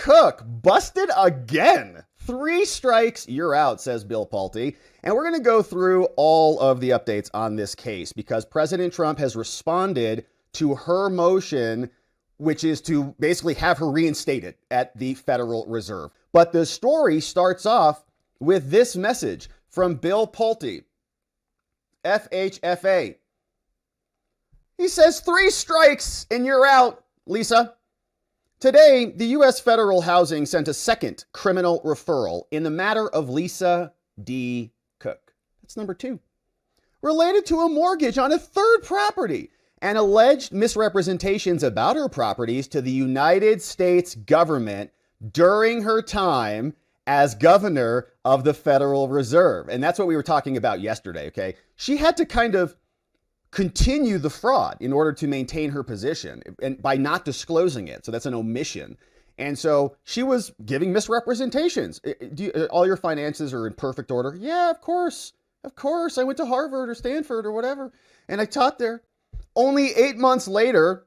Cook busted again. 3 strikes, you're out, says Bill Pulte. And we're going to go through all of the updates on this case because President Trump has responded to her motion, which is to basically have her reinstated at the Federal Reserve. But the story starts off with this message from Bill Pulte, FHFA. He says, 3 strikes and you're out, Lisa. Today, the U.S. Federal Housing sent a second criminal referral in the matter of Lisa D. Cook. That's number 2. Related to a mortgage on a third property and alleged misrepresentations about her properties to the United States government during her time as governor of the Federal Reserve. And that's what we were talking about yesterday, okay? She had to kind of continue the fraud in order to maintain her position and by not disclosing it. So that's an omission. And so she was giving misrepresentations. All your finances are in perfect order? Yeah, of course. Of course. I went to Harvard or Stanford or whatever, and I taught there. Only 8 months later,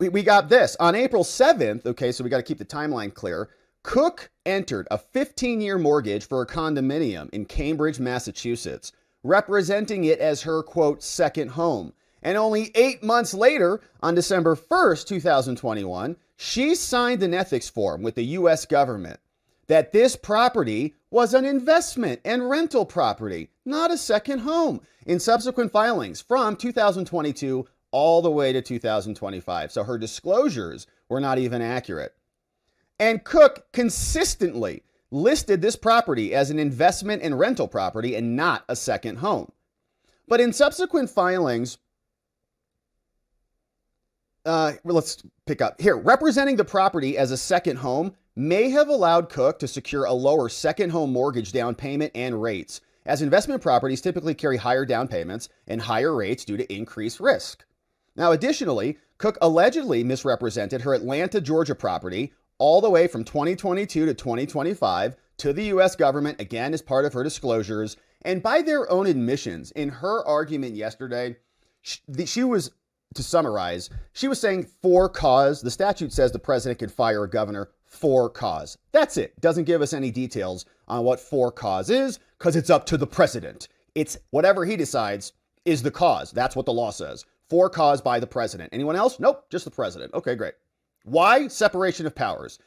we got this. On April 7th, okay, so we got to keep the timeline clear, Cook entered a 15-year mortgage for a condominium in Cambridge, Massachusetts, representing it as her, quote, second home. And only 8 months later, on December 1st, 2021, she signed an ethics form with the U.S. government that this property was an investment and rental property, not a second home, in subsequent filings from 2022 all the way to 2025. So her disclosures were not even accurate. And Cook consistently listed this property as an investment and rental property and not a second home. But in subsequent filings, let's pick up here. Representing the property as a second home may have allowed Cook to secure a lower second home mortgage down payment and rates, as investment properties typically carry higher down payments and higher rates due to increased risk. Now, additionally, Cook allegedly misrepresented her Atlanta, Georgia property all the way from 2022 to 2025 to the U.S. government, again, as part of her disclosures. And by their own admissions, in her argument yesterday, she was, to summarize, she was saying for cause. The statute says the president can fire a governor for cause. That's it. Doesn't give us any details on what for cause is because it's up to the president. It's whatever he decides is the cause. That's what the law says. For cause by the president. Anyone else? Nope, just the president. Okay, great. Why? Separation of powers.